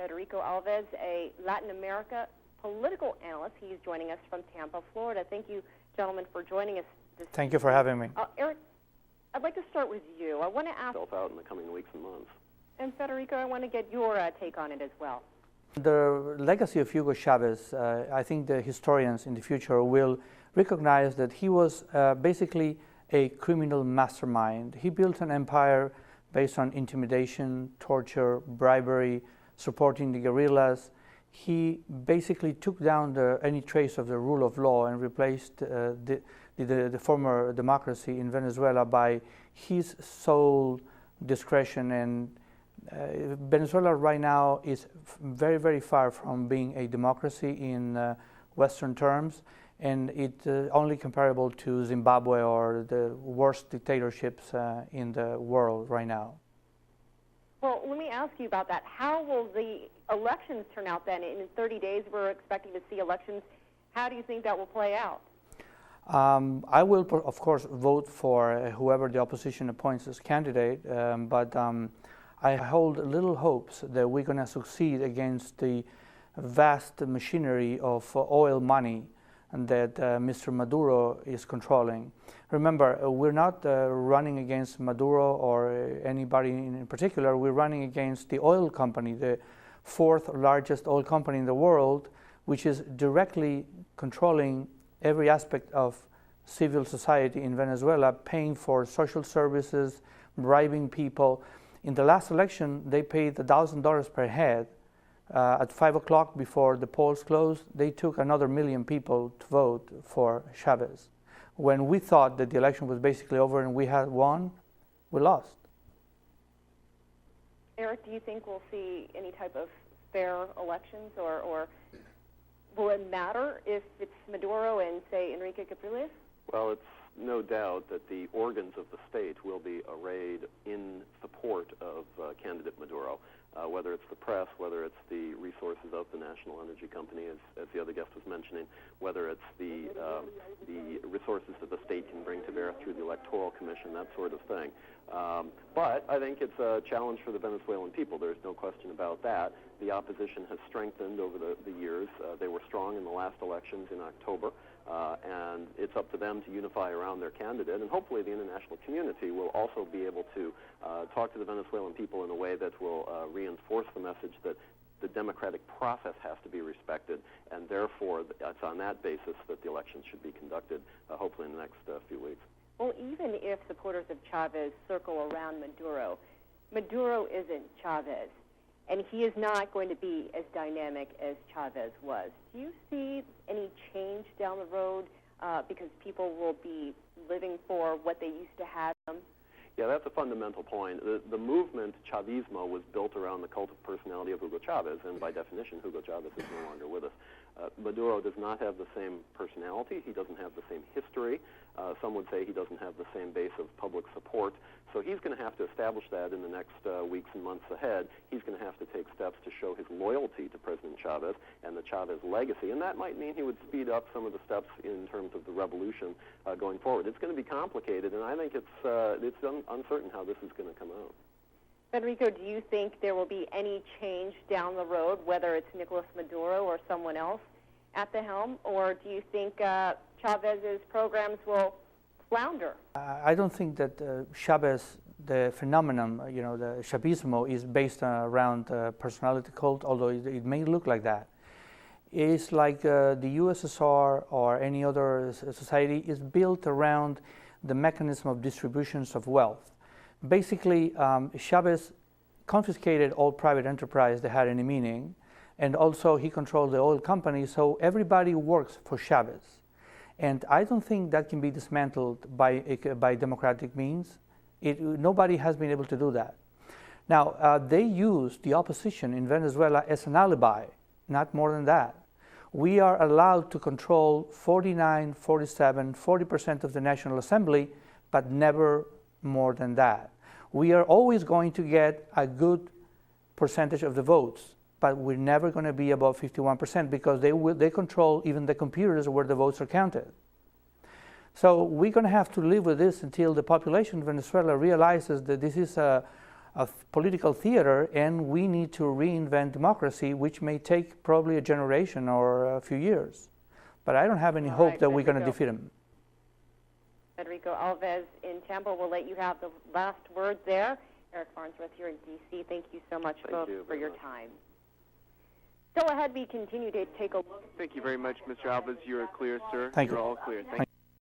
Federico Alves, a Latin America political analyst. He's joining us from Tampa, Florida. Thank you, gentlemen, for joining us this Thank you for having me. Eric, I'd like to start with you. I want to ask out in the coming weeks and months. And Federico, I want to get your take on it as well. The legacy of Hugo Chavez, I think the historians in the future will recognize that he was basically a criminal mastermind. He built an empire based on intimidation, torture, bribery, supporting the guerrillas. He basically took down any trace of the rule of law and replaced the former democracy in Venezuela by his sole discretion. And Venezuela right now is very, very far from being a democracy in Western terms, and it's only comparable to Zimbabwe or the worst dictatorships in the world right now. Well, let me ask you about that. How will the elections turn out then? In 30 days, we're expecting to see elections. How do you think that will play out? I will, of course, vote for whoever the opposition appoints as candidate, but I hold little hopes that we're going to succeed against the vast machinery of oil money that Mr. Maduro is controlling. Remember, we're not running against Maduro or anybody in particular. We're running against the oil company, the fourth largest oil company in the world, which is directly controlling every aspect of civil society in Venezuela, paying for social services, bribing people. In the last election, they paid $1,000 per head. At 5 o'clock before the polls closed, they took another 1 million people to vote for Chavez. When we thought that the election was basically over and we had won, we lost. Eric, do you think we'll see any type of fair elections, or will it matter if it's Maduro and, say, Enrique Capriles? Well, it's no doubt that the organs of the state will be arrayed in support of candidate Maduro, whether it's the press, whether it's the resources of the national energy company, as the other guest was mentioning, whether it's the resources that the state can bring to bear through the electoral commission, that sort of thing. But I think it's a challenge for the Venezuelan people. There's no question about that. The opposition has strengthened over the years. They were strong in the last elections in October. And it's up to them to unify around their candidate, and hopefully the international community will also be able to talk to the Venezuelan people in a way that will reinforce the message that the democratic process has to be respected, and therefore it's on that basis that the elections should be conducted, hopefully in the next few weeks. Well, even if supporters of Chavez circle around Maduro, Maduro isn't Chavez. And he is not going to be as dynamic as Chavez was. Do you see any change down the road because people will be living for what they used to have? Yeah, that's a fundamental point. The movement, chavismo, was built around the cult of personality of Hugo Chavez, and by definition, Hugo Chavez is no longer with us. Maduro does not have the same personality. He doesn't have the same history. Some would say he doesn't have the same base of public support. So he's going to have to establish that in the next weeks and months ahead. He's going to have to take steps to show his loyalty to President Chavez and the Chavez legacy, and that might mean he would speed up some of the steps in terms of the revolution going forward. It's going to be complicated, and I think it's uncertain how this is going to come out. Federico, do you think there will be any change down the road, whether it's Nicolas Maduro or someone else at the helm, or do you think Chavez's programs will flounder? I don't think that Chavez, the phenomenon, the chavismo, is based around personality cult, although it may look like that. It's like the USSR or any other society is built around the mechanism of distributions of wealth. Basically, Chavez confiscated all private enterprise that had any meaning, and also he controlled the oil company, so everybody works for Chavez. And I don't think that can be dismantled by democratic means. Nobody has been able to do that. Now, they use the opposition in Venezuela as an alibi, not more than that. We are allowed to control 49, 47, 40% of the National Assembly, but never more than that. We are always going to get a good percentage of the votes, but we're never going to be above 51% because they control even the computers where the votes are counted. So we're going to have to live with this until the population of Venezuela realizes that this is a of political theater, and we need to reinvent democracy, which may take probably a generation or a few years. But I don't have any hope that we're going to defeat him. Federico Alves in Tampa, we'll let you have the last word there. Eric Farnsworth here in D.C., thank you so much both for your time. Still ahead, we continue to take a look. Thank you very much, Mr. Alves. You're clear, sir. Thank you. You're all clear. Thank you.